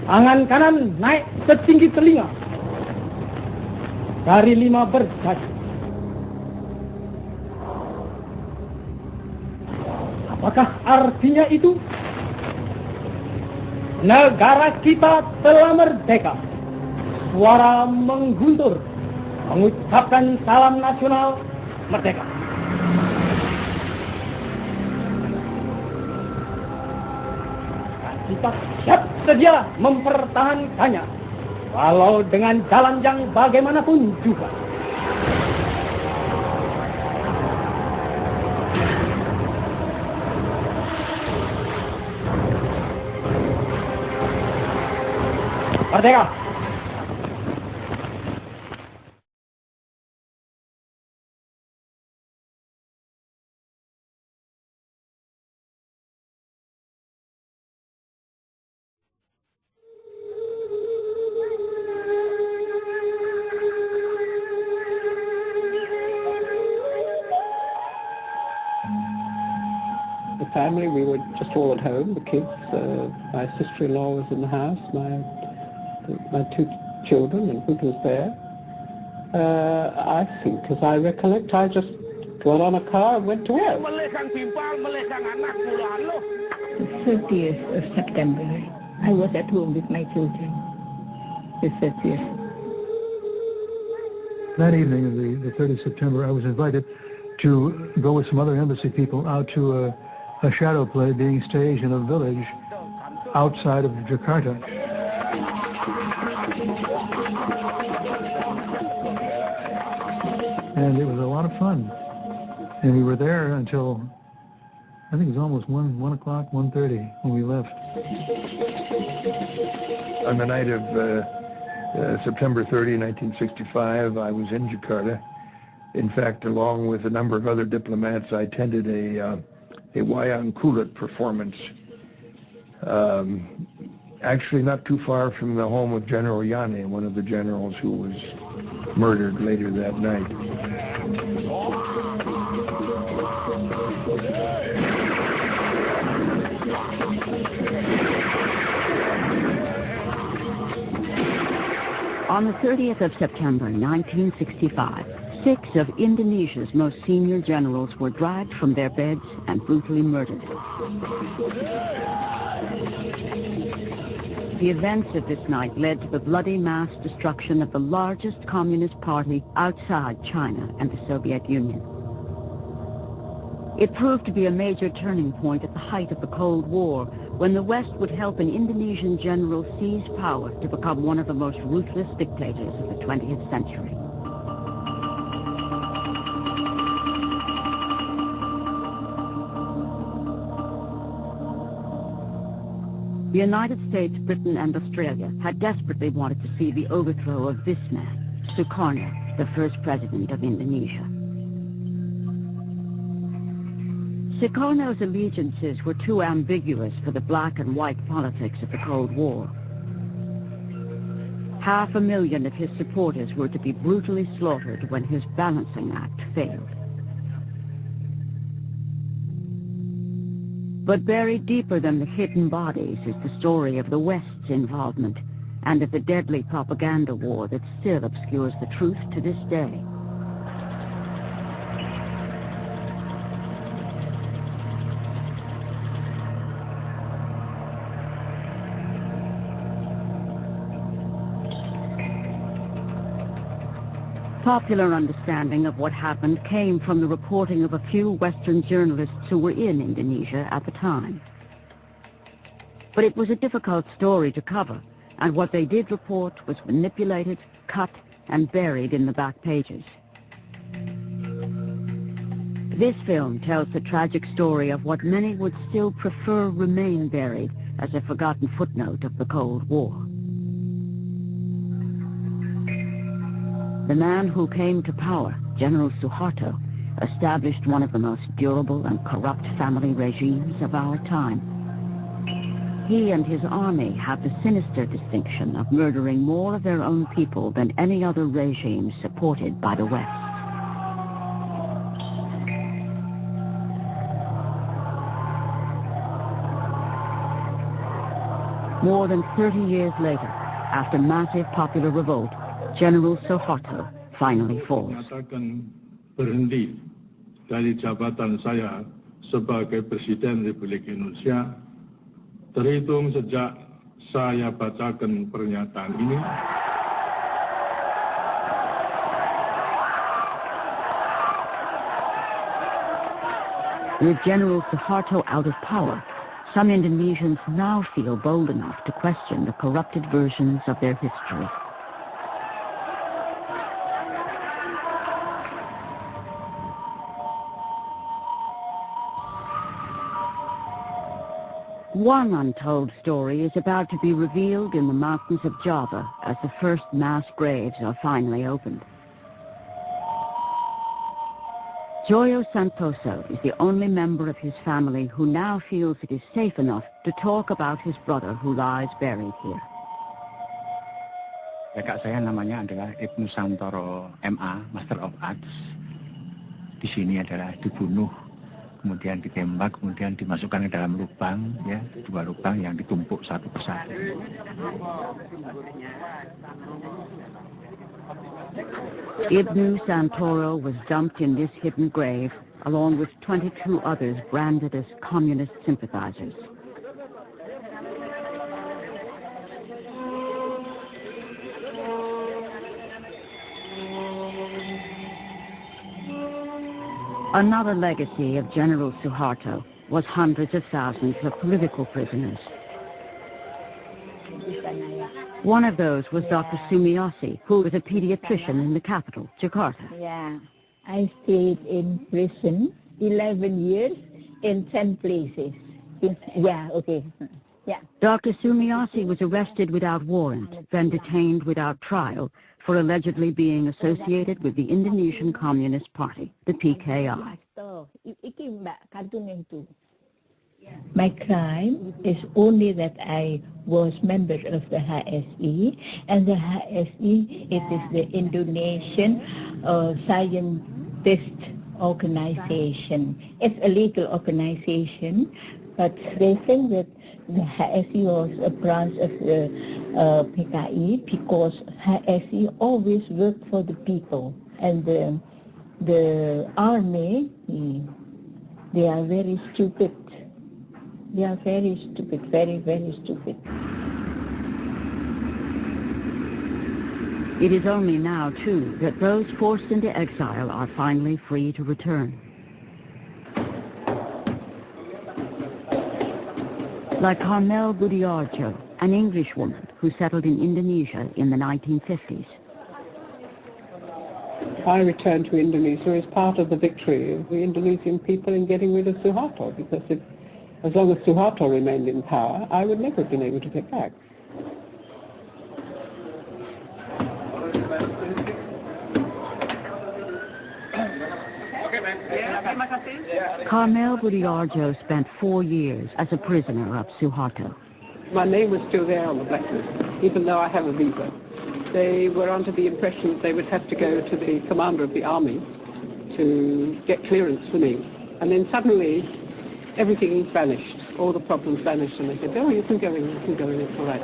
Tangan kanan naik setinggi telinga. Dari 5 berdasi. Apakah artinya itu? Negara kita telah merdeka. Suara mengguntur, mengucapkan salam nasional merdeka. Kita siap sedia mempertahankannya, walau dengan jalan yang bagaimanapun juga. Merdeka! The family, we were just all at home, the kids, my sister-in-law was in the house, my 2 children, and Hoot was there. I think, as I recollect, I just got on a car and went to work. The 30th of September, I was at home with my children. The 30th. That evening of the 30th of September, I was invited to go with some other embassy people out to a shadow play being staged in a village outside of Jakarta. And it was a lot of fun. And we were there until, I think it was almost 1 o'clock, 1:30 when we left. On the night of September 30, 1965, I was in Jakarta. In fact, along with a number of other diplomats, I attended a wayang kulit performance, actually not too far from the home of General Yane, one of the generals who was murdered later that night. On the 30th of September, 1965, 6 of Indonesia's most senior generals were dragged from their beds and brutally murdered. The events of this night led to the bloody mass destruction of the largest communist party outside China and the Soviet Union. It proved to be a major turning point at the height of the Cold War, when the West would help an Indonesian general seize power to become one of the most ruthless dictators of the 20th century. The United States, Britain, and Australia had desperately wanted to see the overthrow of this man, Sukarno, the first president of Indonesia. Sukarno's allegiances were too ambiguous for the black and white politics of the Cold War. 500,000 of his supporters were to be brutally slaughtered when his balancing act failed. But buried deeper than the hidden bodies is the story of the West's involvement and of the deadly propaganda war that still obscures the truth to this day. Popular understanding of what happened came from the reporting of a few Western journalists who were in Indonesia at the time. But it was a difficult story to cover, and what they did report was manipulated, cut, and buried in the back pages. This film tells the tragic story of what many would still prefer remain buried as a forgotten footnote of the Cold War. The man who came to power, General Suharto, established one of the most durable and corrupt family regimes of our time. He and his army have the sinister distinction of murdering more of their own people than any other regime supported by the West. More than 30 years later, after massive popular revolt, General Suharto finally falls. Menyatakan berhenti dari jabatan saya sebagai Presiden Republik Indonesia terhitung sejak saya bacakan pernyataan ini. With General Suharto out of power, some Indonesians now feel bold enough to question the corrupted versions of their history. One untold story is about to be revealed in the mountains of Java as the first mass graves are finally opened. Joyo Santoso is the only member of his family who now feels it is safe enough to talk about his brother who lies buried here. Kakak saya namanya adalah Ibnu Santoro MA, Master of Arts. Di sini adalah dibunuh, kemudian ditembak, kemudian dimasukkan ke dalam lubang, ya, 2 lubang yang ditumpuk satu persatu. Ibnu Santoro was dumped in this hidden grave, along with 22 others branded as communist sympathizers. Another legacy of General Suharto was hundreds of thousands of political prisoners. One of those was Dr. Sumiyosi, who was a pediatrician in the capital, Jakarta. Yeah, I stayed in prison 11 years in 10 places. Yeah, okay. Yeah. Dr. Sumiyosi was arrested without warrant, then detained without trial for allegedly being associated with the Indonesian Communist Party, the PKI. My crime is only that I was member of the HSI, and the HSI, it is the Indonesian Scientist Organization. It's a legal organization, but they think that the HSI was a branch of the PKI because HSI always worked for the people, and the army, they are very stupid. They are very stupid, very, very stupid. It is only now, too, that those forced into exile are finally free to return. Like Carmel Budiarjo, an English woman who settled in Indonesia in the 1950s. I returned to Indonesia as part of the victory of the Indonesian people in getting rid of Suharto, because as long as Suharto remained in power, I would never have been able to get back. Carmel Budiarjo spent 4 years as a prisoner of Suharto. My name was still there on the blacklist, even though I have a visa. They were under the impression that they would have to go to the commander of the army to get clearance for me. And then suddenly, everything vanished. All the problems vanished, and they said, oh, you can go in, it's all right.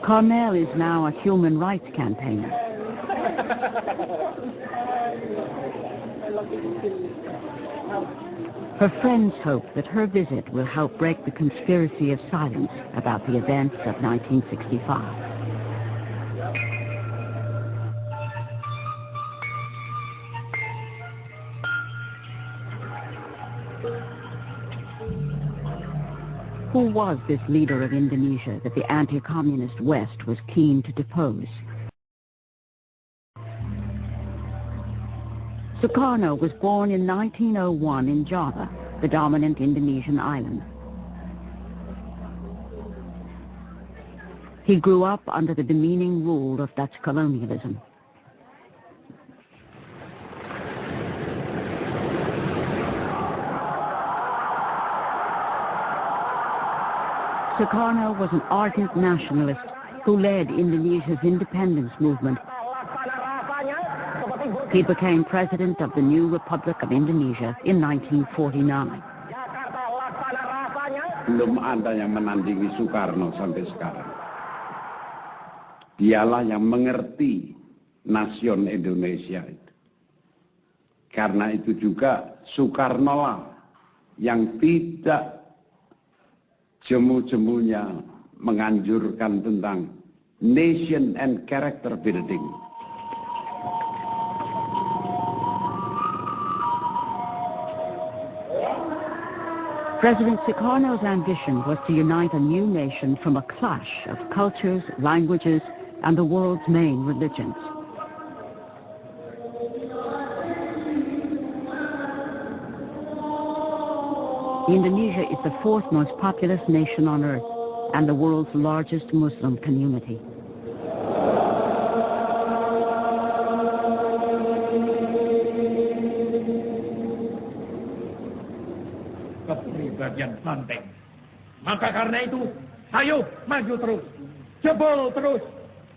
Carmel is now a human rights campaigner. Her friends hope that her visit will help break the conspiracy of silence about the events of 1965. Who was this leader of Indonesia that the anti-communist West was keen to depose? Sukarno was born in 1901 in Java, the dominant Indonesian island. He grew up under the demeaning rule of Dutch colonialism. Sukarno was an ardent nationalist who led Indonesia's independence movement. He became president of the new Republic of Indonesia in 1949. Belum ada yang menandingi Soekarno sampai sekarang. Dialah yang mengerti nasion Indonesia itu. Karena itu juga Soekarno lah yang tidak jemu-jemunya menganjurkan tentang nation and character building. President Sukarno's ambition was to unite a new nation from a clash of cultures, languages, and the world's main religions. Indonesia is the fourth most populous nation on earth and the world's largest Muslim community. Kepribadian banteng. Maka karena itu, ayo maju terus, jebol terus,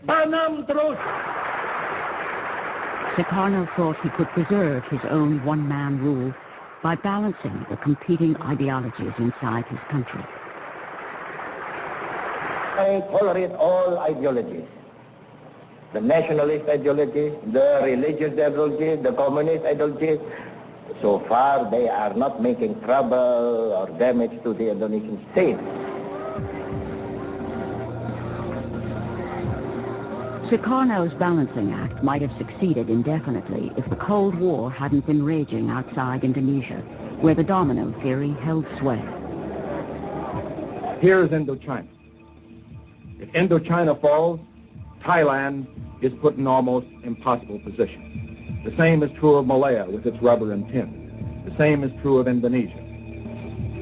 tanam terus. Sukarno thought he could preserve his own one-man rule by balancing the competing ideologies inside his country. I tolerate all ideologies. The nationalist ideology, the religious ideology, the communist ideology. So far, they are not making trouble or damage to the Indonesian state. Sukarno's balancing act might have succeeded indefinitely if the Cold War hadn't been raging outside Indonesia, where the domino theory held sway. Here is Indochina. If Indochina falls, Thailand is put in almost impossible position. The same is true of Malaya with its rubber and tin. The same is true of Indonesia.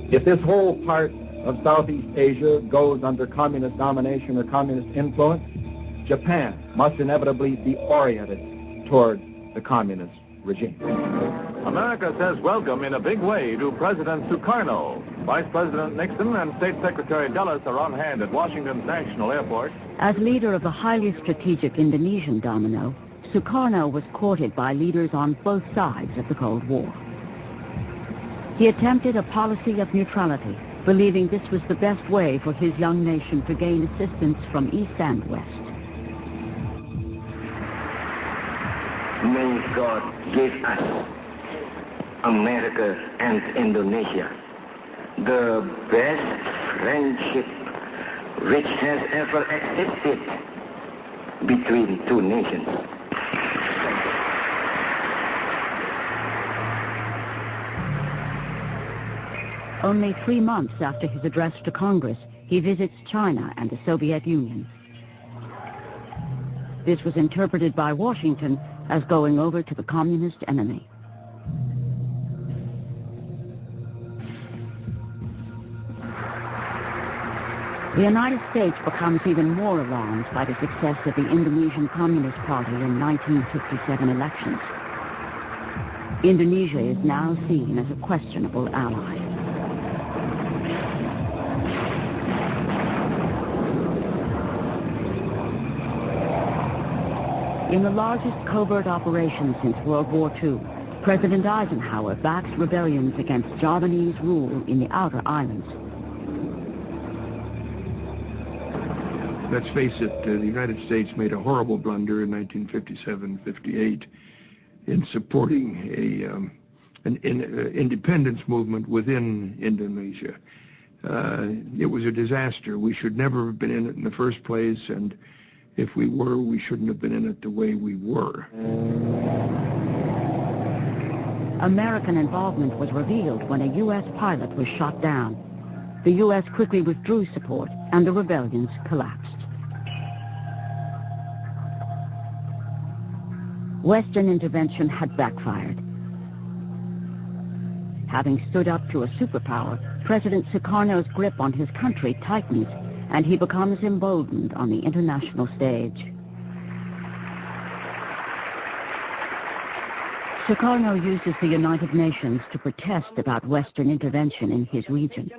If this whole part of Southeast Asia goes under communist domination or communist influence, Japan must inevitably be oriented toward the communist regime. America says welcome in a big way to President Sukarno. Vice President Nixon and State Secretary Dulles are on hand at Washington's National Airport. As leader of the highly strategic Indonesian domino, Sukarno was courted by leaders on both sides of the Cold War. He attempted a policy of neutrality, believing this was the best way for his young nation to gain assistance from East and West. May God give us, America and Indonesia, the best friendship which has ever existed between two nations. Only 3 months after his address to Congress, he visits China and the Soviet Union. This was interpreted by Washington as going over to the communist enemy. The United States becomes even more alarmed by the success of the Indonesian Communist Party in 1957 elections. Indonesia is now seen as a questionable ally. In the largest covert operation since World War II, President Eisenhower backs rebellions against Javanese rule in the outer islands. Let's face it, the United States made a horrible blunder in 1957-58 in supporting an independence movement within Indonesia. It was a disaster. We should never have been in it in the first place, and if we were, we shouldn't have been in it the way we were. American involvement was revealed when a U.S. pilot was shot down. The U.S. quickly withdrew support, and the rebellions collapsed. Western intervention had backfired. Having stood up to a superpower, President Sukarno's grip on his country tightens, and he becomes emboldened on the international stage. Sukarno uses the United Nations to protest about Western intervention in his region.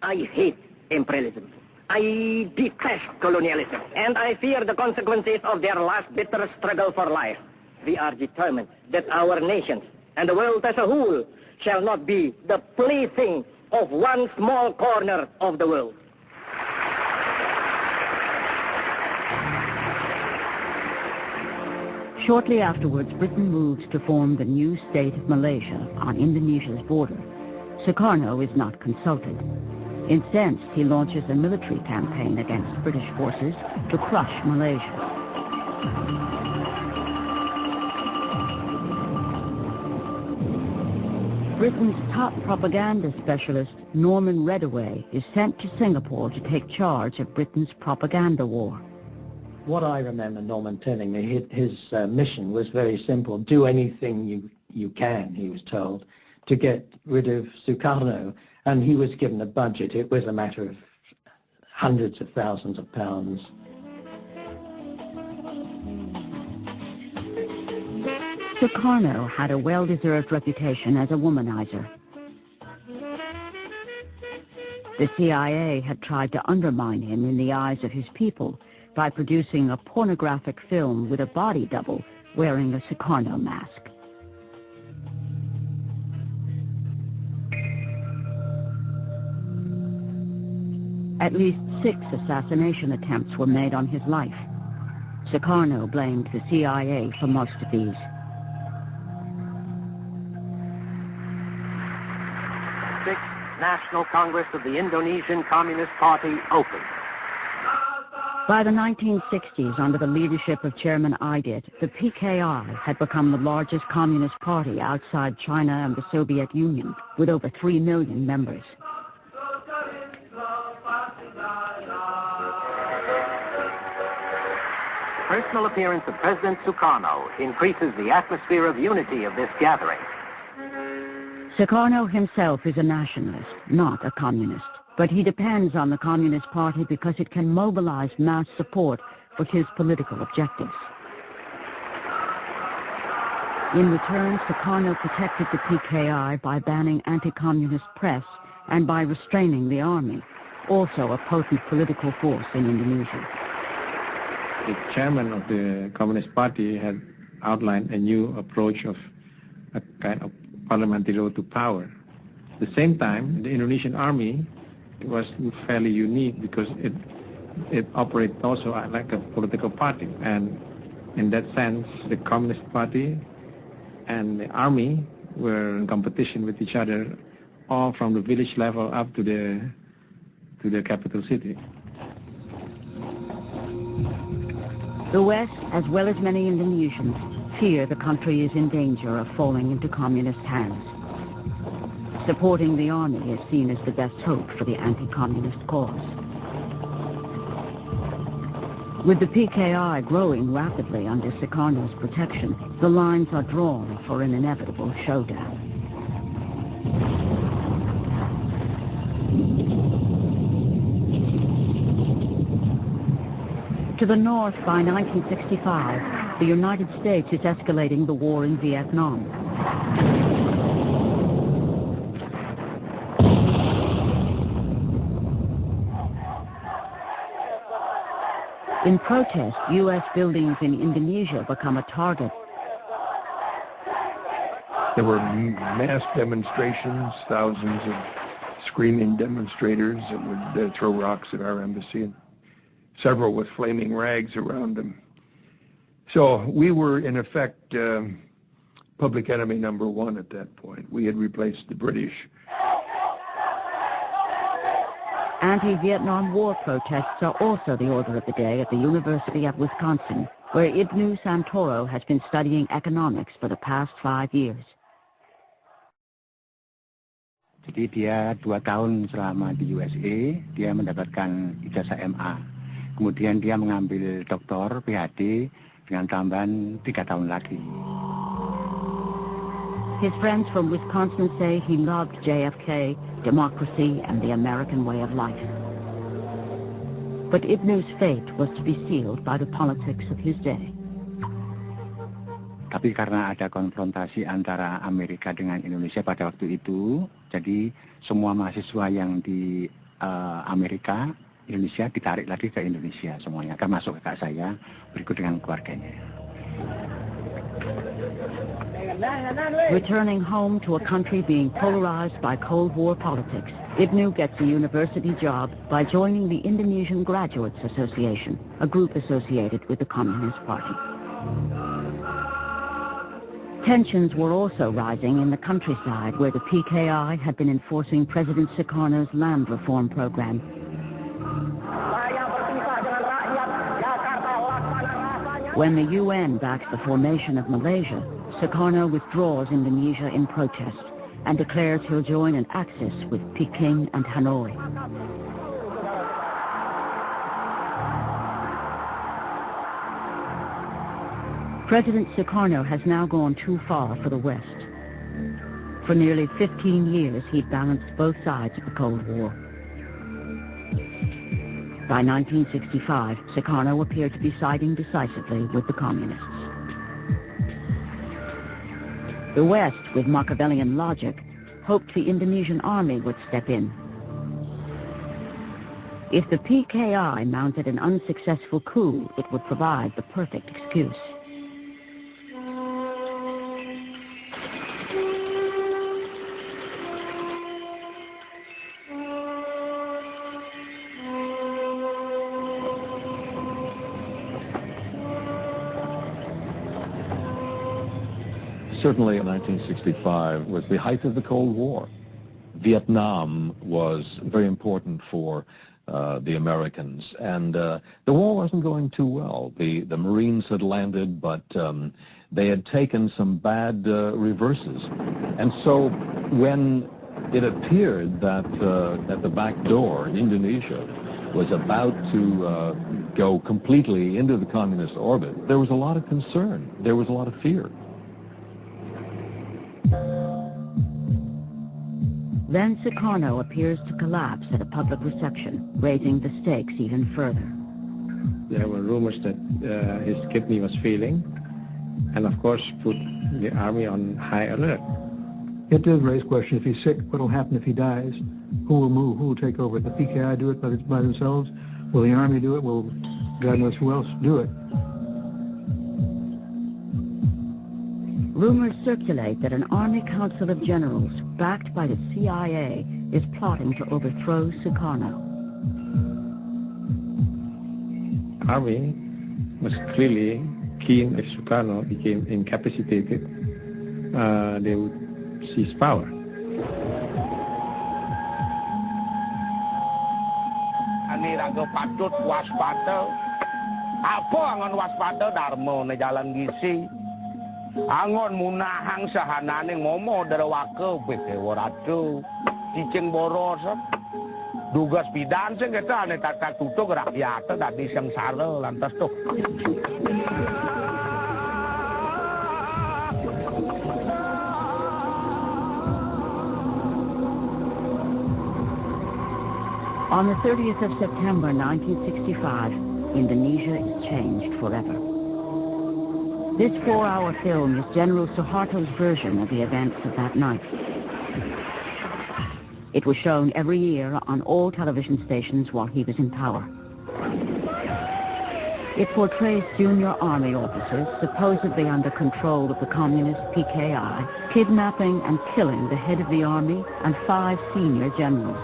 I hate imperialism. I detest colonialism, and I fear the consequences of their last bitter struggle for life. We are determined that our nations and the world as a whole shall not be the plaything of one small corner of the world. Shortly afterwards, Britain moves to form the new state of Malaysia on Indonesia's border. Sukarno is not consulted. Incensed, he launches a military campaign against British forces to crush Malaysia. Britain's top propaganda specialist, Norman Redaway, is sent to Singapore to take charge of Britain's propaganda war. What I remember Norman telling me, his mission was very simple. Do anything you can, he was told, to get rid of Sukarno. And he was given a budget. It was a matter of hundreds of thousands of pounds. Sukarno had a well-deserved reputation as a womanizer. The CIA had tried to undermine him in the eyes of his people by producing a pornographic film with a body double wearing a Sukarno mask. At least 6 assassination attempts were made on his life. Sukarno blamed the CIA for most of these. Sixth National Congress of the Indonesian Communist Party opened. By the 1960s, under the leadership of Chairman Aidit, the PKI had become the largest communist party outside China and the Soviet Union, with over 3 million members. Personal appearance of President Sukarno increases the atmosphere of unity of this gathering. Sukarno himself is a nationalist, not a communist. But he depends on the Communist Party because it can mobilize mass support for his political objectives. In return, Sukarno protected the PKI by banning anti-communist press and by restraining the army, also a potent political force in Indonesia. The chairman of the Communist Party had outlined a new approach of a kind of parliamentary road to power. At the same time, the Indonesian army was fairly unique because it operated also like a political party, and in that sense the Communist Party and the army were in competition with each other, all from the village level up to the capital city. The West, as well as many Indonesians, fear the country is in danger of falling into communist hands. Supporting the army is seen as the best hope for the anti-communist cause. With the PKI growing rapidly under Sukarno's protection, the lines are drawn for an inevitable showdown. To the north, by 1965, the United States is escalating the war in Vietnam. In protest, U.S. buildings in Indonesia become a target. There were mass demonstrations, thousands of screaming demonstrators that would throw rocks at our embassy, and several with flaming rags around them. So we were, in effect, public enemy number 1 at that point. We had replaced the British. Anti-Vietnam War protests are also the order of the day at the University of Wisconsin, where Ibnu Santoro has been studying economics for the past 5 years. Jadi dia 2 tahun selama di USA, dia mendapatkan ijazah MA. Kemudian dia mengambil doktor PhD dengan tambahan 3 tahun lagi. His friends from Wisconsin say he loved JFK, democracy, and the American way of life. But Ibnu's fate was to be sealed by the politics of his day. Tapi karena ada konfrontasi antara Amerika dengan Indonesia pada waktu itu, jadi semua mahasiswa yang di Amerika, Indonesia ditarik lagi ke Indonesia semuanya, termasuk kakak saya, berikut dengan keluarganya. Returning home to a country being polarized by Cold War politics, Ibnu gets a university job by joining the Indonesian Graduates Association, a group associated with the Communist Party. Tensions were also rising in the countryside where the PKI had been enforcing President Sukarno's land reform program. When the UN backs the formation of Malaysia, Sukarno withdraws Indonesia in protest and declares he'll join an axis with Peking and Hanoi. President Sukarno has now gone too far for the West. For nearly 15 years, he'd balanced both sides of the Cold War. By 1965, Sukarno appeared to be siding decisively with the Communists. The West, with Machiavellian logic, hoped the Indonesian army would step in. If the PKI mounted an unsuccessful coup, it would provide the perfect excuse. Certainly in 1965 was the height of the Cold War. Vietnam was very important for the Americans, and the war wasn't going too well. The Marines had landed, but they had taken some bad reverses. And so when it appeared that the back door in Indonesia was about to go completely into the communist orbit, there was a lot of concern. There was a lot of fear. Then Sukarno appears to collapse at a public reception, raising the stakes even further. There were rumors that his kidney was failing, and of course put the army on high alert. It did raise questions. If he's sick, what will happen if he dies? Who will move? Who will take over? The PKI do it by themselves? Will the army do it? Will God knows who else do it? Rumors circulate that an Army Council of Generals, backed by the CIA, is plotting to overthrow Sukarno. Army was clearly keen if Sukarno became incapacitated, they would seize power. Ani raga patut waspada. Apa angon waspada dharma na jalan gisi. Angon munahang sahanane ngomo darawake betewa ratu cicing boros dugas pidan sing kita ane tata tutuk rakyat tadi sengsara lantas tuh. On the 30th of September 1965, Indonesia is changed forever. This 4-hour film is General Suharto's version of the events of that night. It was shown every year on all television stations while he was in power. It portrays junior army officers, supposedly under control of the communist PKI, kidnapping and killing the head of the army and 5 senior generals.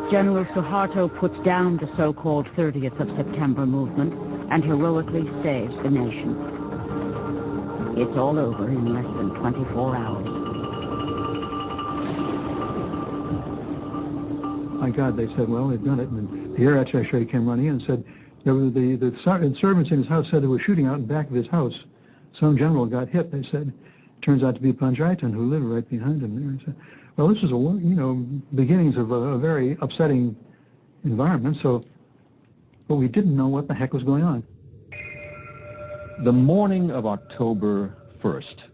General Suharto puts down the so-called 30th of September movement and heroically saves the nation. It's all over in less than 24 hours. My God, they said, well, they've done it. And the air attache came running in and said, there was the servants in his house said they were shooting out in back of his house. Some general got hit, they said. Turns out to be Panjaitan, who lived right behind him there. And said, well, this is beginnings of a very upsetting environment. But we didn't know what the heck was going on. The morning of October 1st,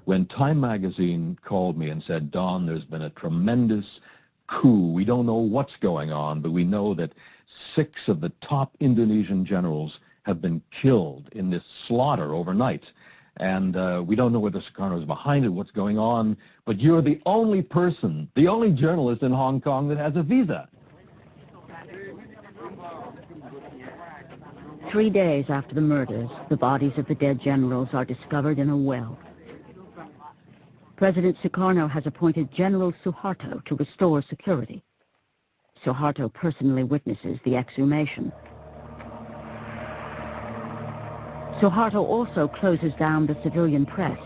when Time magazine called me and said, Don, there's been a tremendous coup. We don't know what's going on, but we know that 6 of the top Indonesian generals have been killed in this slaughter overnight. And we don't know whether Sukarno is behind it, what's going on, but you're the only person, the only journalist in Hong Kong that has a visa. 3 days after the murders, the bodies of the dead generals are discovered in a well. President Sukarno has appointed General Suharto to restore security. Suharto personally witnesses the exhumation. Suharto also closes down the civilian press.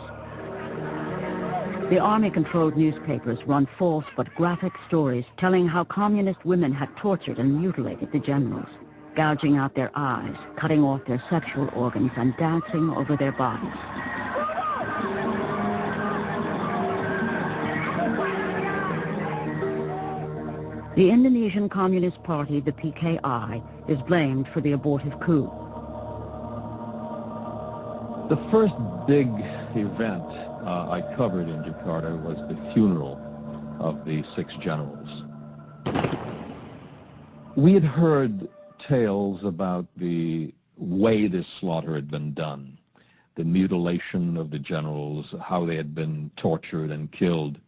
The army-controlled newspapers run false but graphic stories telling how communist women had tortured and mutilated the generals, gouging out their eyes, cutting off their sexual organs, and dancing over their bodies. The Indonesian Communist Party, the PKI, is blamed for the abortive coup. The first big event I covered in Jakarta was the funeral of the 6 generals. We had heard tales about the way this slaughter had been done, the mutilation of the generals, how they had been tortured and killed.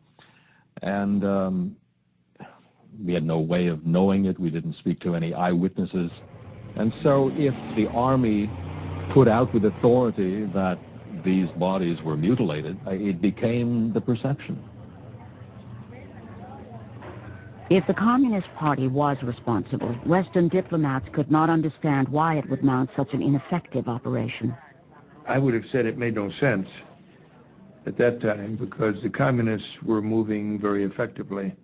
And we had no way of knowing it. We didn't speak to any eyewitnesses. And so if the army put out with authority that these bodies were mutilated, it became the perception. If the Communist Party was responsible, Western diplomats could not understand why it would mount such an ineffective operation. I would have said it made no sense at that time because the communists were moving very effectively.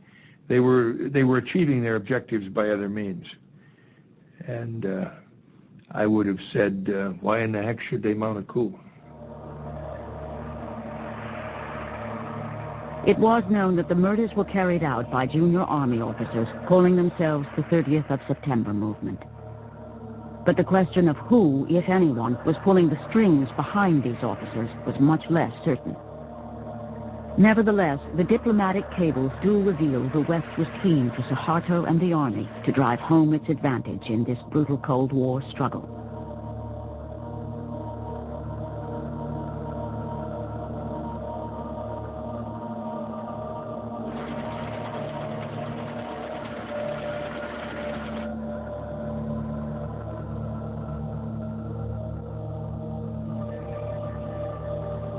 They were achieving their objectives by other means. And I would have said, why in the heck should they mount a coup? It was known that the murders were carried out by junior army officers calling themselves the 30th of September movement. But the question of who, if anyone, was pulling the strings behind these officers was much less certain. Nevertheless, the diplomatic cables do reveal the West was keen for Suharto and the army to drive home its advantage in this brutal Cold War struggle.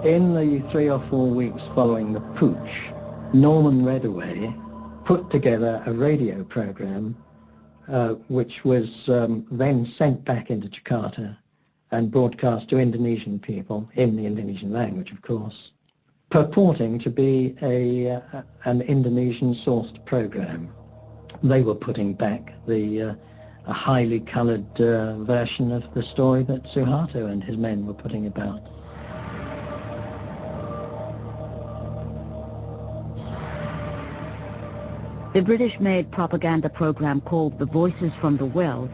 In the 3 or 4 weeks following the putsch, Norman Redaway put together a radio program which was then sent back into Jakarta and broadcast to Indonesian people, in the Indonesian language of course, purporting to be an Indonesian-sourced program. They were putting back a highly coloured version of the story that Suharto and his men were putting about. The British-made propaganda program called The Voices from the Well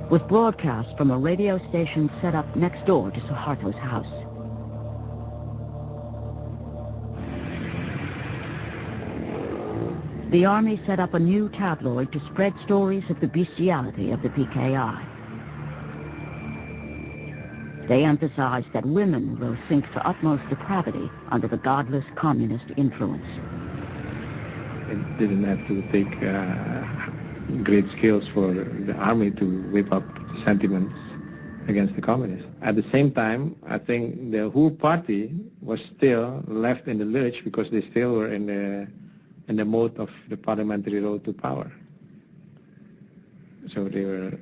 was broadcast from a radio station set up next door to Suharto's house. The army set up a new tabloid to spread stories of the bestiality of the PKI. They emphasized that women will sink to utmost depravity under the godless communist influence. It didn't have to take great skills for the army to whip up sentiments against the communists. At the same time, I think the whole party was still left in the lurch because they still were in the mode of the parliamentary road to power. So they were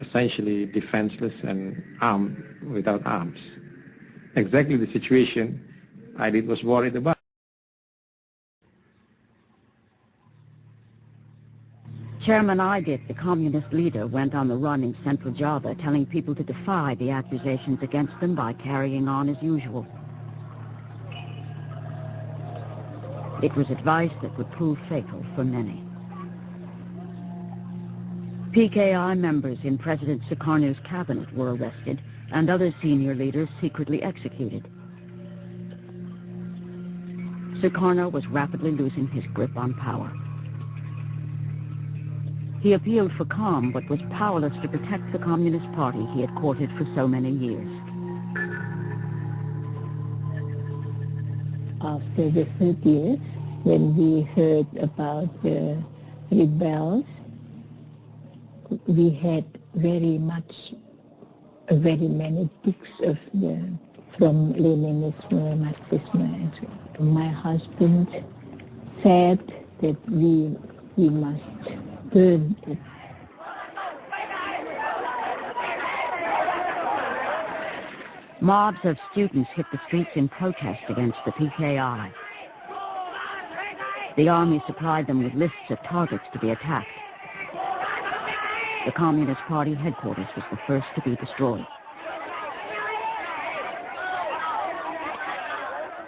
essentially defenseless and armed without arms. Exactly the situation I was worried about. Chairman Aidit, the communist leader, went on the run in central Java, telling people to defy the accusations against them by carrying on as usual. It was advice that would prove fatal for many. PKI members in President Sukarno's cabinet were arrested, and other senior leaders secretly executed. Sukarno was rapidly losing his grip on power. He appealed for calm, but was powerless to protect the Communist Party he had courted for so many years. After the 30th, when we heard about the rebels, we had very many books of from Leninism, Marxism, and so on. My husband said that we must burn it. Mobs of students hit the streets in protest against the PKI. The army supplied them with lists of targets to be attacked. The Communist Party headquarters was the first to be destroyed.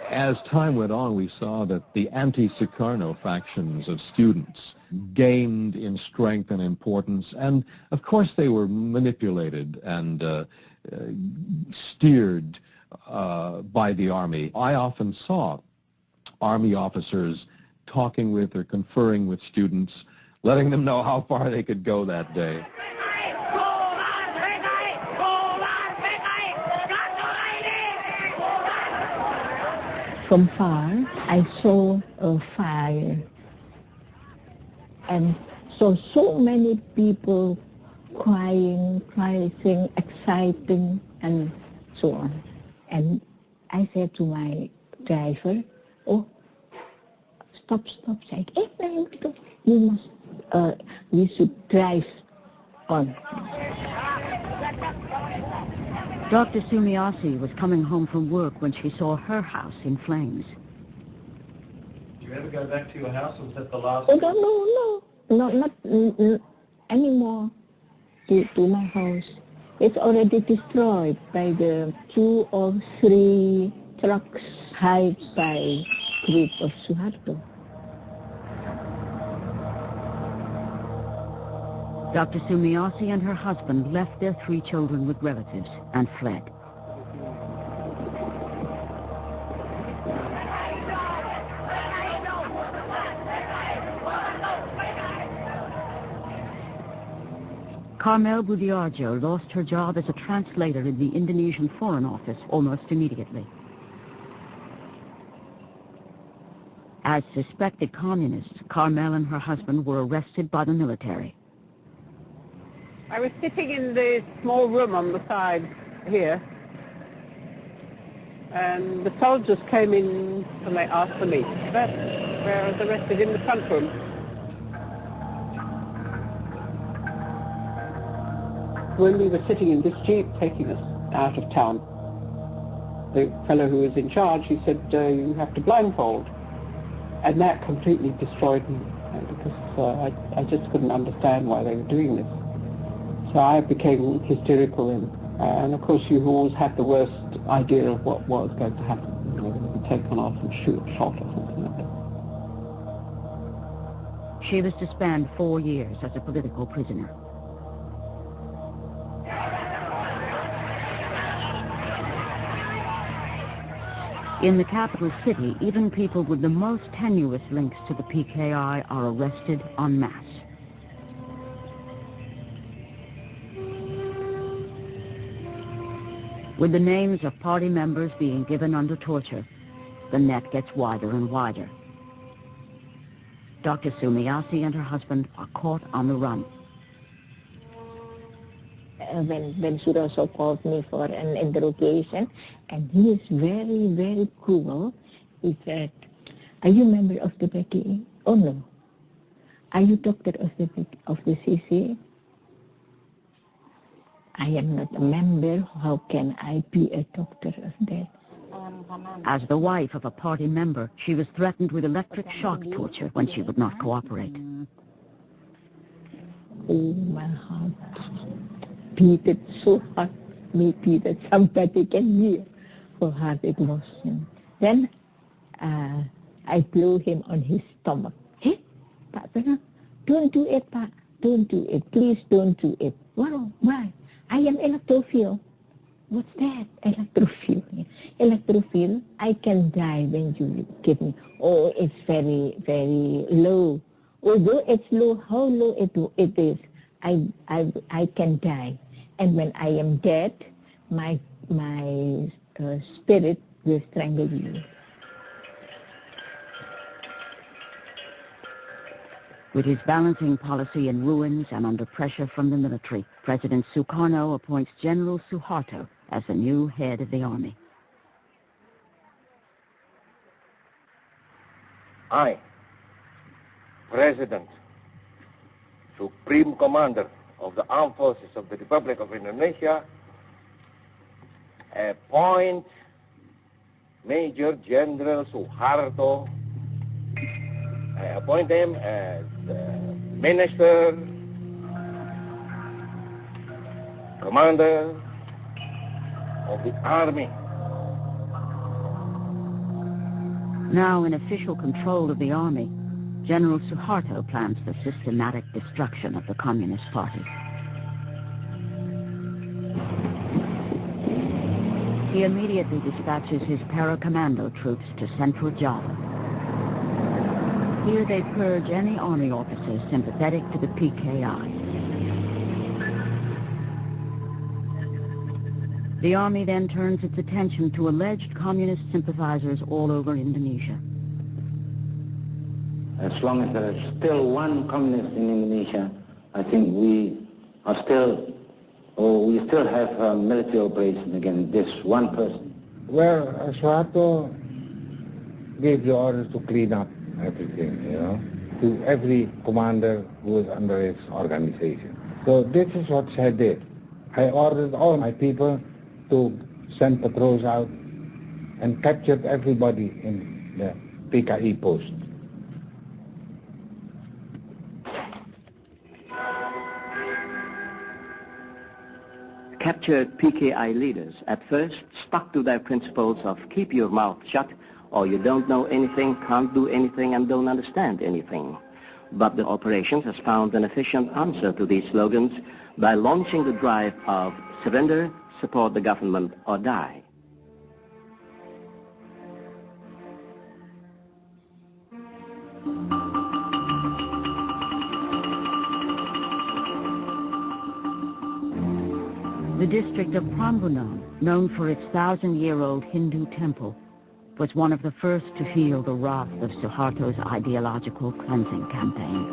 As time went on, we saw that the anti-Sukarno factions of students gained in strength and importance, and of course they were manipulated and steered by the army. I often saw army officers talking with or conferring with students, letting them know how far they could go that day. From far, I saw a fire and saw so many people crying, exciting, and so on. And I said to my driver, "Oh, stop, say, you must, we should drive on." Dr. Sumiyoshi was coming home from work when she saw her house in flames. Did you ever go back to your house, or was that the last? Oh, no, not anymore to my house. It's already destroyed by the 2 or 3 trucks hired by group of Suharto. Dr. Sumiyoshi and her husband left their 3 children with relatives and fled. Carmel Budiarjo lost her job as a translator in the Indonesian Foreign Office almost immediately. As suspected communists, Carmel and her husband were arrested by the military. I was sitting in the small room on the side here, and the soldiers came in and they asked for me. But where I was arrested in the front room. When we were sitting in this jeep taking us out of town, the fellow who was in charge, he said, you have to blindfold. And that completely destroyed me, because I just couldn't understand why they were doing this. So I became hysterical, and of course you always had the worst idea of what was going to happen. You know, they would be taken off and shot or something like that. She was to spend 4 years as a political prisoner. In the capital city, even people with the most tenuous links to the PKI are arrested en masse. With the names of party members being given under torture, the net gets wider and wider. Dr. Sumiyoshi and her husband are caught on the run. When Suroso called me for an interrogation, and he is very, very cruel, he said, "Are you a member of the PKI? Oh no. Are you doctor of the CC? I am not a member. How can I be a doctor of that?" As the wife of a party member, she was threatened with electric shock torture when she would not cooperate. Oh, my heart beat it so hard, maybe that somebody can hear how hard it was. Then I blew him on his stomach. "Hey, Pak Tengah, don't do it, Pak. Don't do it. Please don't do it." Why? I am electrophile. What's that? Electrophile. Electrophile, I can die when you give me. Oh, it's very, very low. Although it's low, how low it is, I can die. And when I am dead, my spirit will strangle you. With his balancing policy in ruins and under pressure from the military, President Sukarno appoints General Suharto as the new head of the army. I, President, Supreme Commander of the Armed Forces of the Republic of Indonesia, appoint Major General Suharto. I appoint him as Minister, Commander of the Army. Now in official control of the army, General Suharto plans the systematic destruction of the Communist Party. He immediately dispatches his para-commando troops to central Java. Here they purge any army officers sympathetic to the PKI. The army then turns its attention to alleged communist sympathizers all over Indonesia. As long as there is still one communist in Indonesia, I think we still have a military operation against this one person. Well, Suharto gave the orders to clean up everything, to every commander who was under his organization. So this is what I did. I ordered all my people to send patrols out and captured everybody in the PKI post. Captured PKI leaders at first stuck to their principles of keep your mouth shut or you don't know anything, can't do anything, and don't understand anything. But the operations has found an efficient answer to these slogans by launching the drive of surrender, support the government, or die. The district of Prambanan, known for its 1,000-year-old Hindu temple, was one of the first to feel the wrath of Suharto's ideological cleansing campaign.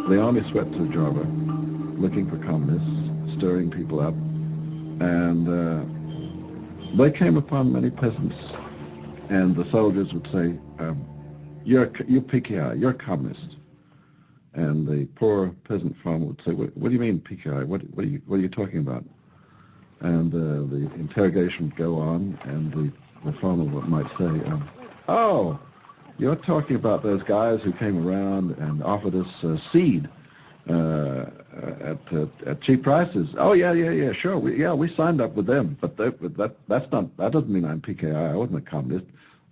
The army swept through Java, looking for communists, stirring people up, and they came upon many peasants, and the soldiers would say, you're PKI, you're communist. And the poor peasant farmer would say, what do you mean PKI? What are you talking about? And the interrogation would go on, and the farmer might say, oh, you're talking about those guys who came around and offered us seed at cheap prices. Oh, yeah, sure. We signed up with them, but that doesn't mean I'm PKI. I wasn't a communist.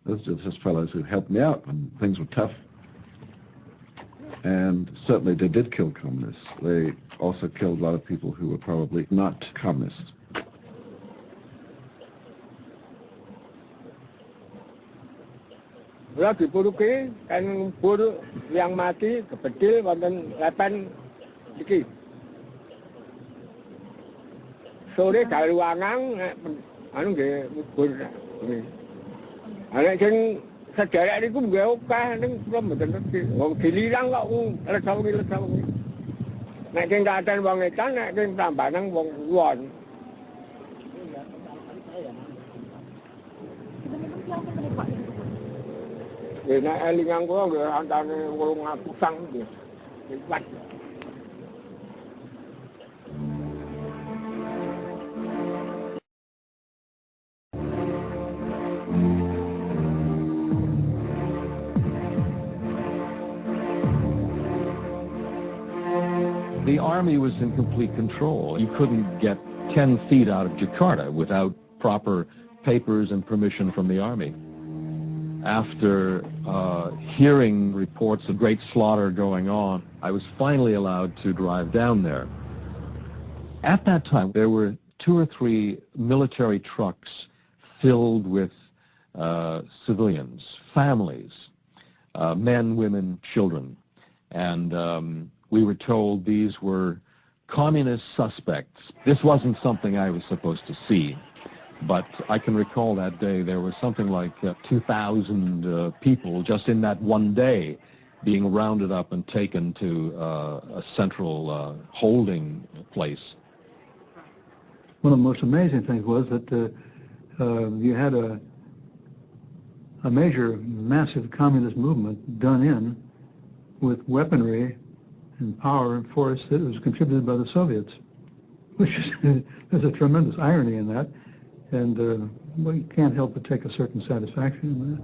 Those are just fellows who helped me out when things were tough. And certainly they did kill communists. They also killed a lot of people who were probably not communists. Sudah dipuruki kan ngumpul yang mati kepedil wonten lepen iki. Sore dari ruangan anu nggih ngubur. Ana sing sejarah niku nggih akeh ning kula mboten ngerti. Wong dililang kok lesawengi. Nek sing katen wong edan nek sing Prambanan wong luon. Nek elingan kula nggih antane 800-an nggih. Liwat. The army was in complete control. You couldn't get 10 feet out of Jakarta without proper papers and permission from the army. After hearing reports of great slaughter going on, I was finally allowed to drive down there. At that time, there were 2 or 3 military trucks filled with civilians, families, men, women, children, and we were told these were communist suspects. This wasn't something I was supposed to see. But I can recall that day there was something like 2,000 people just in that one day being rounded up and taken to a central holding place. One of the most amazing things was that you had a major, massive communist movement done in with weaponry and power and force that was contributed by the Soviets, which is there's a tremendous irony in that, and we can't help but take a certain satisfaction in that.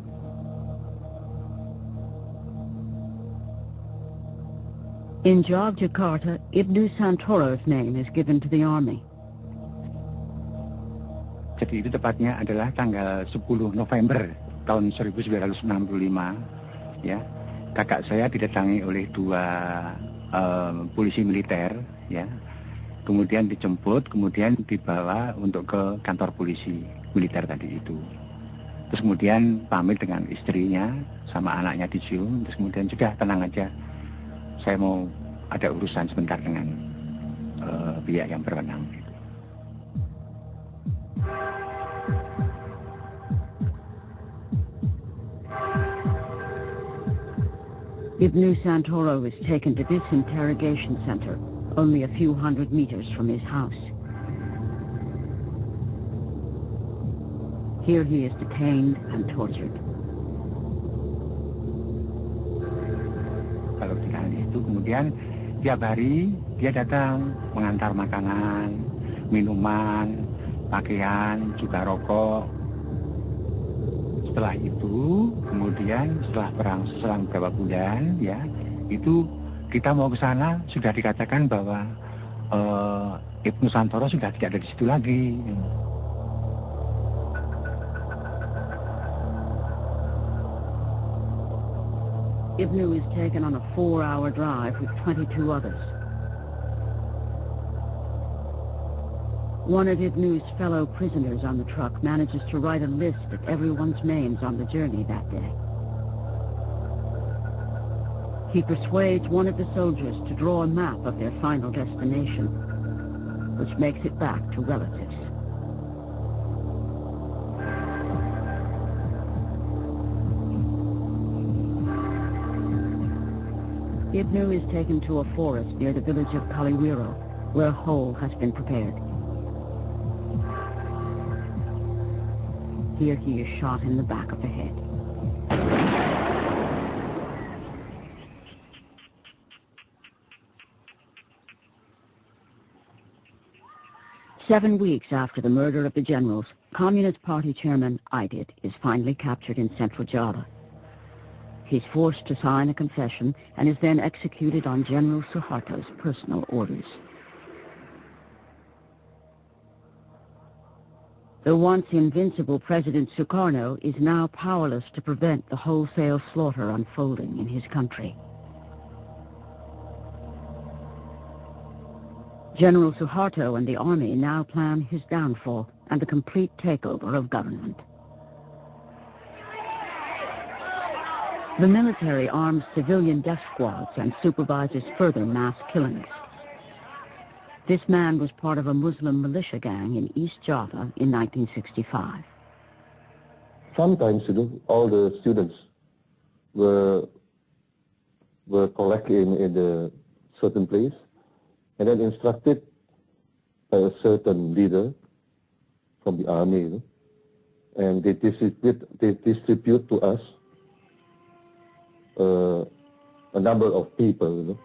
In Yogyakarta, Ibnu Santoro's name is given to the army. Jadi itu tepatnya adalah tanggal 10 November tahun 1965, ya. Kakak saya didatangi oleh 2 polisi militer, ya. Kemudian dijemput, kemudian dibawa untuk ke kantor polisi militer tadi itu. Terus kemudian pamit dengan istrinya sama anaknya dicium, terus kemudian sudah tenang aja. Saya mau ada urusan sebentar dengan pihak yang berwenang. Ibnu Santoro was taken to this interrogation center, only a few hundred meters from his house. Here he is detained and tortured. Kalau di kali itu kemudian tiap hari dia datang mengantar makanan, minuman, pakaian, juga rokok. Setelah itu, kemudian setelah perang selang beberapa bulan, ya, itu kita mau ke sana sudah dikatakan bahwa Ibnu Santoro sudah tidak ada di situ lagi. Ibnu is taken on a 4-hour drive with 22 others. One of Ibnu's fellow prisoners on the truck manages to write a list of everyone's names on the journey that day. He persuades one of the soldiers to draw a map of their final destination, which makes it back to relatives. Ibnu is taken to a forest near the village of Kaliwiro, where a hole has been prepared. Here he is shot in the back of the head. Seven weeks after the murder of the generals, Communist Party Chairman Aidit is finally captured in central Java. He's forced to sign a confession and is then executed on General Suharto's personal orders. The once invincible President Sukarno is now powerless to prevent the wholesale slaughter unfolding in his country. General Suharto and the army now plan his downfall and the complete takeover of government. The military arms civilian death squads and supervises further mass killings. This man was part of a Muslim militia gang in East Java in 1965. Sometimes, all the students were collected in a certain place and then instructed by a certain leader from the army, and they distribute to us a number of people,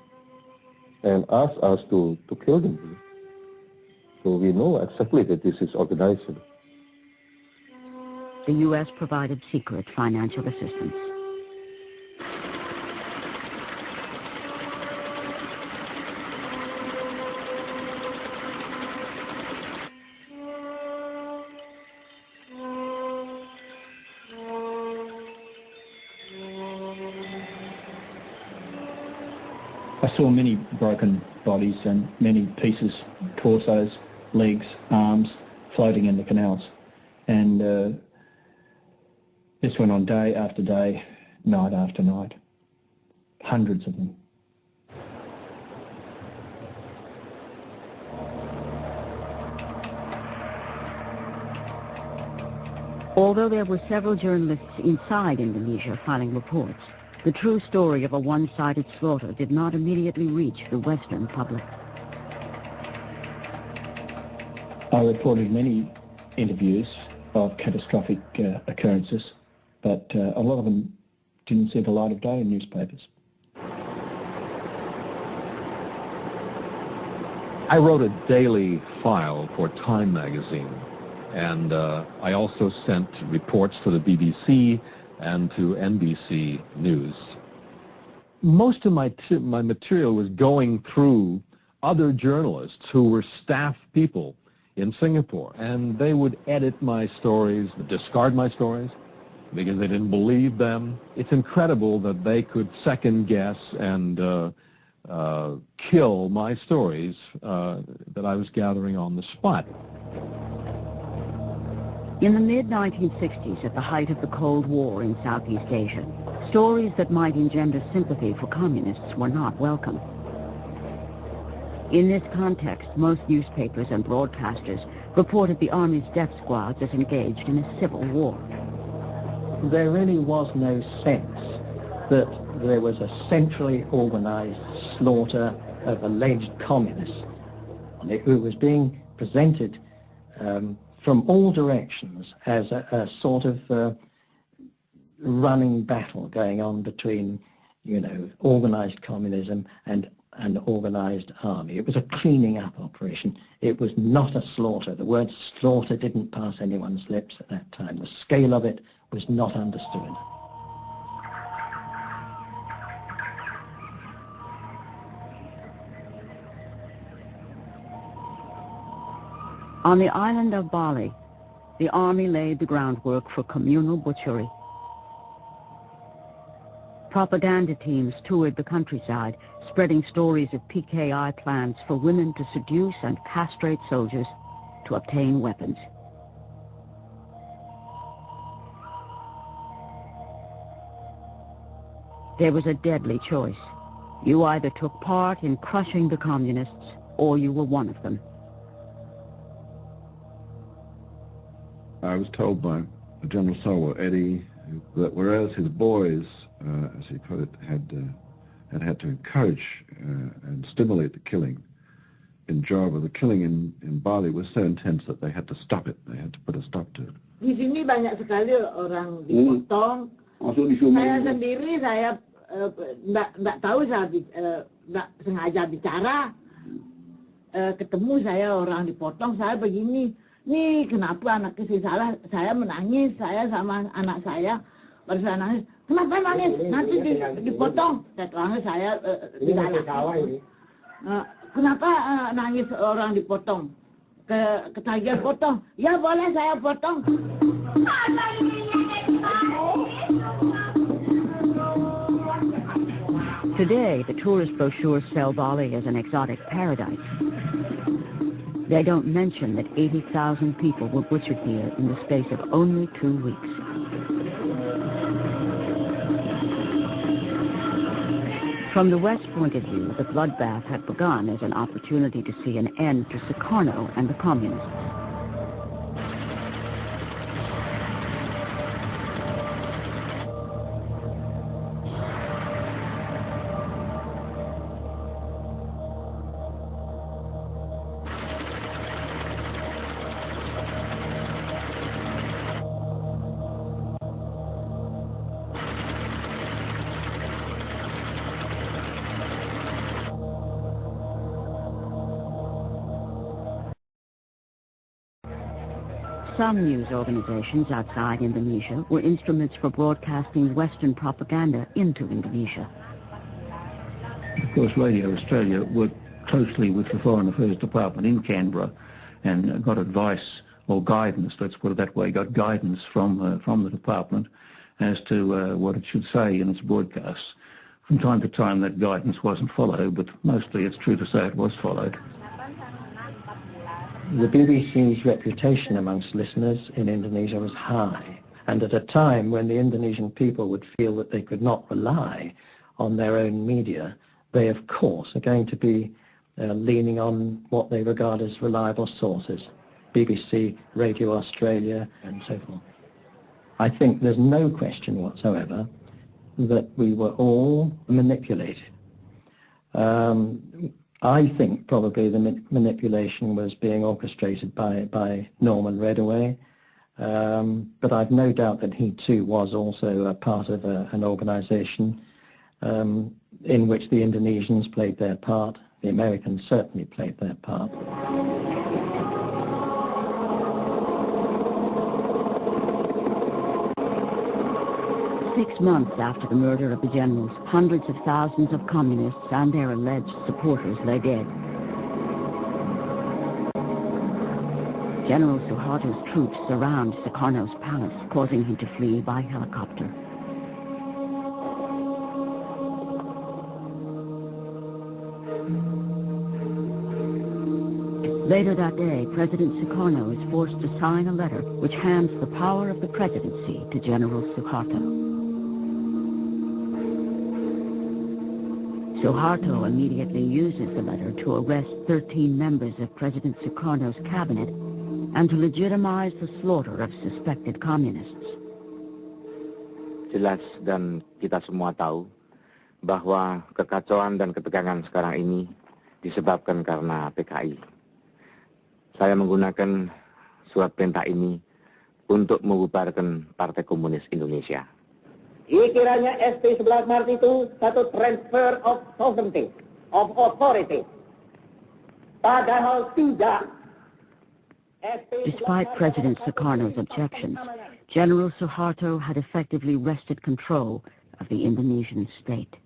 and ask us to kill them. So we know exactly that this is organized. The U.S. provided secret financial assistance. I saw many broken bodies and many pieces, torsos, legs, arms, floating in the canals. And this went on day after day, night after night. Hundreds of them. Although there were several journalists inside Indonesia filing reports, the true story of a one-sided slaughter did not immediately reach the Western public. I reported many interviews of catastrophic occurrences, but a lot of them didn't see the light of day in newspapers. I wrote a daily file for Time magazine, and I also sent reports to the BBC and to NBC News. Most of my material was going through other journalists who were staff people in Singapore, and they would edit my stories, discard my stories, because they didn't believe them. It's incredible that they could second guess and kill my stories that I was gathering on the spot. In the mid-1960s, at the height of the Cold War in Southeast Asia, stories that might engender sympathy for communists were not welcome. In this context, most newspapers and broadcasters reported the Army's death squads as engaged in a civil war. There really was no sense that there was a centrally organized slaughter of alleged communists. It was being presented from all directions as a sort of running battle going on between, organized communism and an organized army. It was a cleaning up operation. It was not a slaughter. The word slaughter didn't pass anyone's lips at that time. The scale of it was not understood. On the island of Bali, the Army laid the groundwork for communal butchery. Propaganda teams toured the countryside, spreading stories of PKI plans for women to seduce and castrate soldiers to obtain weapons. There was a deadly choice. You either took part in crushing the communists, or you were one of them. I was told by General Salwa Eddy that whereas his boys, as he put it, had to encourage and stimulate the killing in Java, the killing in Bali was so intense that they had to stop it. They had to put a stop to it. Di sini banyak sekali orang dipotong. Saya sendiri, saya nggak tahu, saya nggak sengaja bicara. Ketemu saya orang dipotong, saya begini. Nih kenapa anaknya salah, saya menangis, saya sama anak saya baru saya nangis, kenapa nangis, nanti dipotong, setelahnya saya digalak. Kenapa nangis orang dipotong, ketagihan potong, ya boleh saya potong. Today, the tourist brochures sell Bali as an exotic paradise. They don't mention that 80,000 people were butchered here in the space of only 2 weeks. From the West point of view, the bloodbath had begun as an opportunity to see an end to Sukarno and the communists. Some news organizations outside Indonesia were instruments for broadcasting Western propaganda into Indonesia. Of course, Radio Australia worked closely with the Foreign Affairs Department in Canberra and got advice or guidance, let's put it that way, got guidance from the department as to what it should say in its broadcasts. From time to time that guidance wasn't followed, but mostly it's true to say it was followed. The BBC's reputation amongst listeners in Indonesia was high, and at a time when the Indonesian people would feel that they could not rely on their own media, they of course are going to be leaning on what they regard as reliable sources, BBC, Radio Australia and so forth. I think there's no question whatsoever that we were all manipulated. I think probably the manipulation was being orchestrated by Norman Redaway, but I've no doubt that he too was also a part of an organization in which the Indonesians played their part. The Americans certainly played their part. Six months after the murder of the generals, hundreds of thousands of communists and their alleged supporters lay dead. General Suharto's troops surround Sukarno's palace, causing him to flee by helicopter. Later that day, President Sukarno is forced to sign a letter which hands the power of the presidency to General Suharto. Suharto immediately uses the letter to arrest 13 members of President Sukarno's cabinet and to legitimize the slaughter of suspected communists. Jelas dan kita semua tahu bahwa kekacauan dan ketegangan sekarang ini disebabkan karena PKI. Saya menggunakan surat perintah ini untuk membubarkan Partai Komunis Indonesia. Dikiranya SP 11 Maret itu satu transfer of sovereignty, of authority. Padahal tidak. Despite President Sukarno's objections, General Suharto had effectively wrested control of the Indonesian state.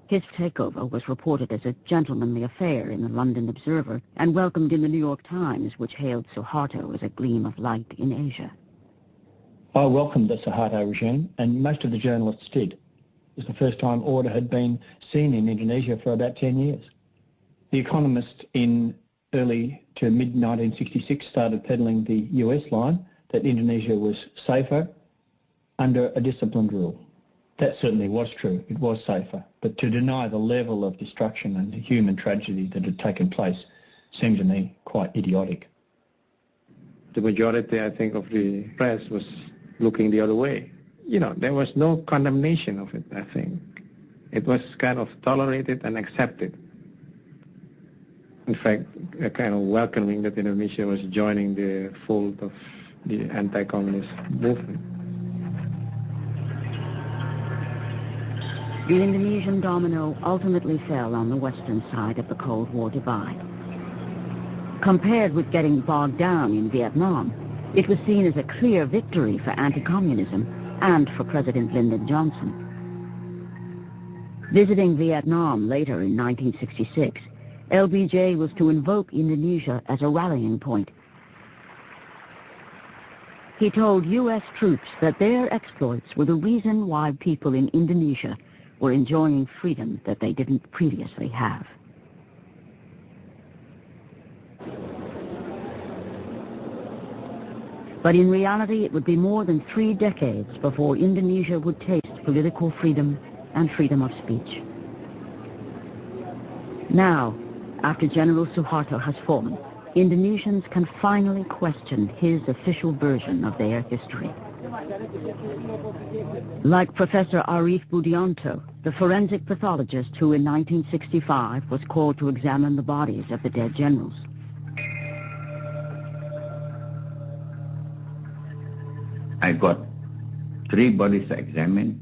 His takeover was reported as a gentlemanly affair in the London Observer and welcomed in the New York Times, which hailed Suharto as a gleam of light in Asia. I welcomed the Suharto regime, and most of the journalists did. It was the first time order had been seen in Indonesia for about 10 years. The Economist in early to mid-1966 started peddling the US line that Indonesia was safer under a disciplined rule. That certainly was true. It was safer. But to deny the level of destruction and human tragedy that had taken place seemed to me quite idiotic. The majority, I think, of the press was looking the other way. You know, there was no condemnation of it, I think. It was kind of tolerated and accepted. In fact, a kind of welcoming that Indonesia was joining the fold of the anti-communist movement. The Indonesian domino ultimately fell on the western side of the Cold War divide. Compared with getting bogged down in Vietnam, it was seen as a clear victory for anti-communism and for President Lyndon Johnson. Visiting Vietnam later in 1966, LBJ was to invoke Indonesia as a rallying point. He told U.S. troops that their exploits were the reason why people in Indonesia were enjoying freedom that they didn't previously have. But in reality, it would be more than 3 decades before Indonesia would taste political freedom and freedom of speech. Now, after General Suharto has fallen, Indonesians can finally question his official version of their history. Like Professor Arief Budianto, the forensic pathologist who in 1965 was called to examine the bodies of the dead generals. I got 3 bodies examined.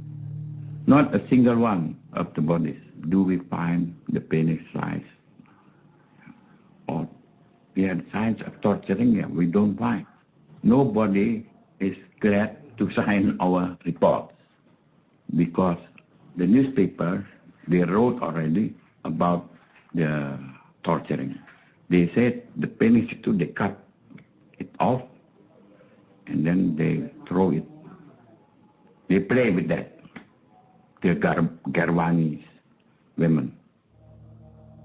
Not a single one of the bodies do we find the penis slice. Or we had signs of torturing them. We don't find. Nobody is glad to sign our report because the newspapers, they wrote already about the torturing. They said the penis too, they cut it off and then they throw it. They play with that. The Garwani women.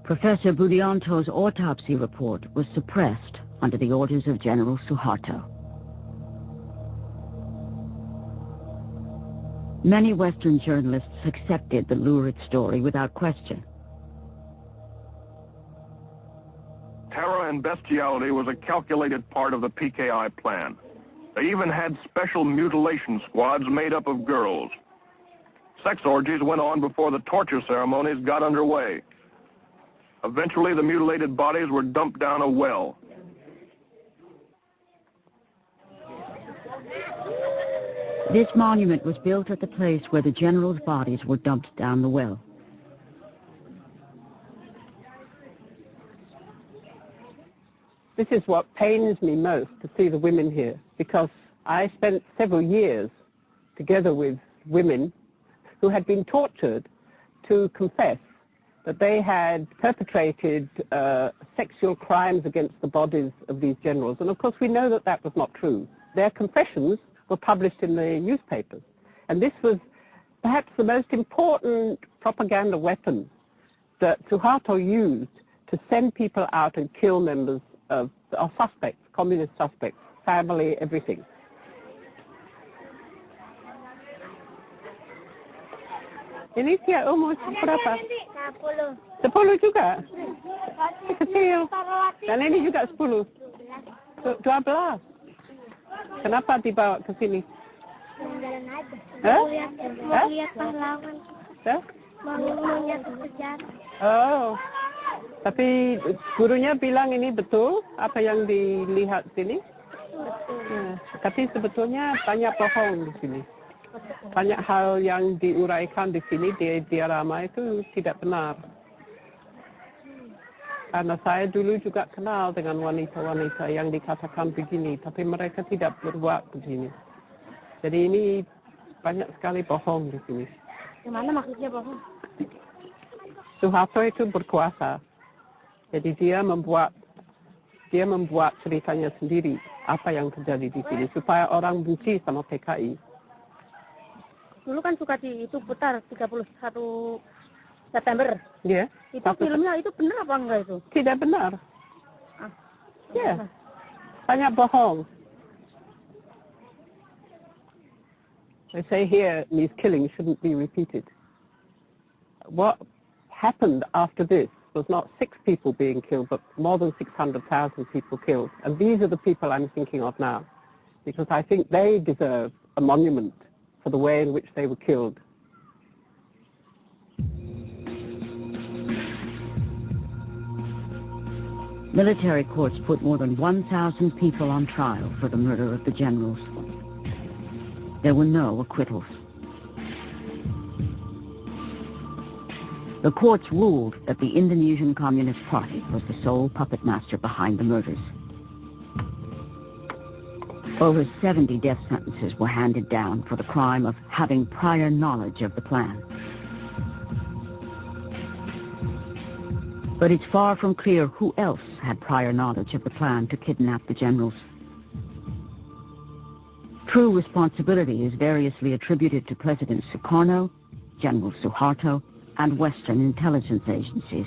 Professor Budianto's autopsy report was suppressed under the orders of General Suharto. Many Western journalists accepted the lurid story without question. Terror and bestiality was a calculated part of the PKI plan. They even had special mutilation squads made up of girls. Sex orgies went on before the torture ceremonies got underway. Eventually, the mutilated bodies were dumped down a well. This monument was built at the place where the generals' bodies were dumped down the well. This is what pains me most, to see the women here, because I spent several years together with women who had been tortured to confess that they had perpetrated sexual crimes against the bodies of these generals. And of course we know that that was not true. Their confessions were published in the newspapers. And this was perhaps the most important propaganda weapon that Suharto used to send people out and kill members of suspects, communist suspects, family, everything. Ini dia umur berapa? 10 juga? Kecil. Dan ini juga 10. 12. Kenapa dibawa ke sini? Jalan aja. Hah? Mau lihat pahlawan. Hah? Mau lihat sejarah. Oh. Tapi gurunya bilang ini betul apa yang dilihat sini? Ya, tapi sebetulnya banyak bohong di sini. Banyak hal yang diuraikan di sini di diorama itu tidak benar. Karena saya dulu juga kenal dengan wanita-wanita yang dikatakan begini, tapi mereka tidak berbuat begini. Jadi ini banyak sekali bohong di sini. Gimana maksudnya bohong? Suharto itu berkuasa. Jadi dia membuat ceritanya sendiri apa yang terjadi di sini supaya orang benci sama PKI. Dulu kan suka itu putar 31 September. Ya. Yeah. Itu filmnya itu benar apa enggak itu? Tidak benar. Ya. Yeah. Banyak bohong. They say here these killings shouldn't be repeated. What happened after this was not 6 people being killed, but more than 600,000 people killed. And these are the people I'm thinking of now, because I think they deserve a monument for the way in which they were killed. Military courts put more than 1,000 people on trial for the murder of the generals. There were no acquittals. The courts ruled that the Indonesian Communist Party was the sole puppet master behind the murders. Over 70 death sentences were handed down for the crime of having prior knowledge of the plan. But it's far from clear who else had prior knowledge of the plan to kidnap the generals. True responsibility is variously attributed to President Sukarno, General Suharto, and Western intelligence agencies.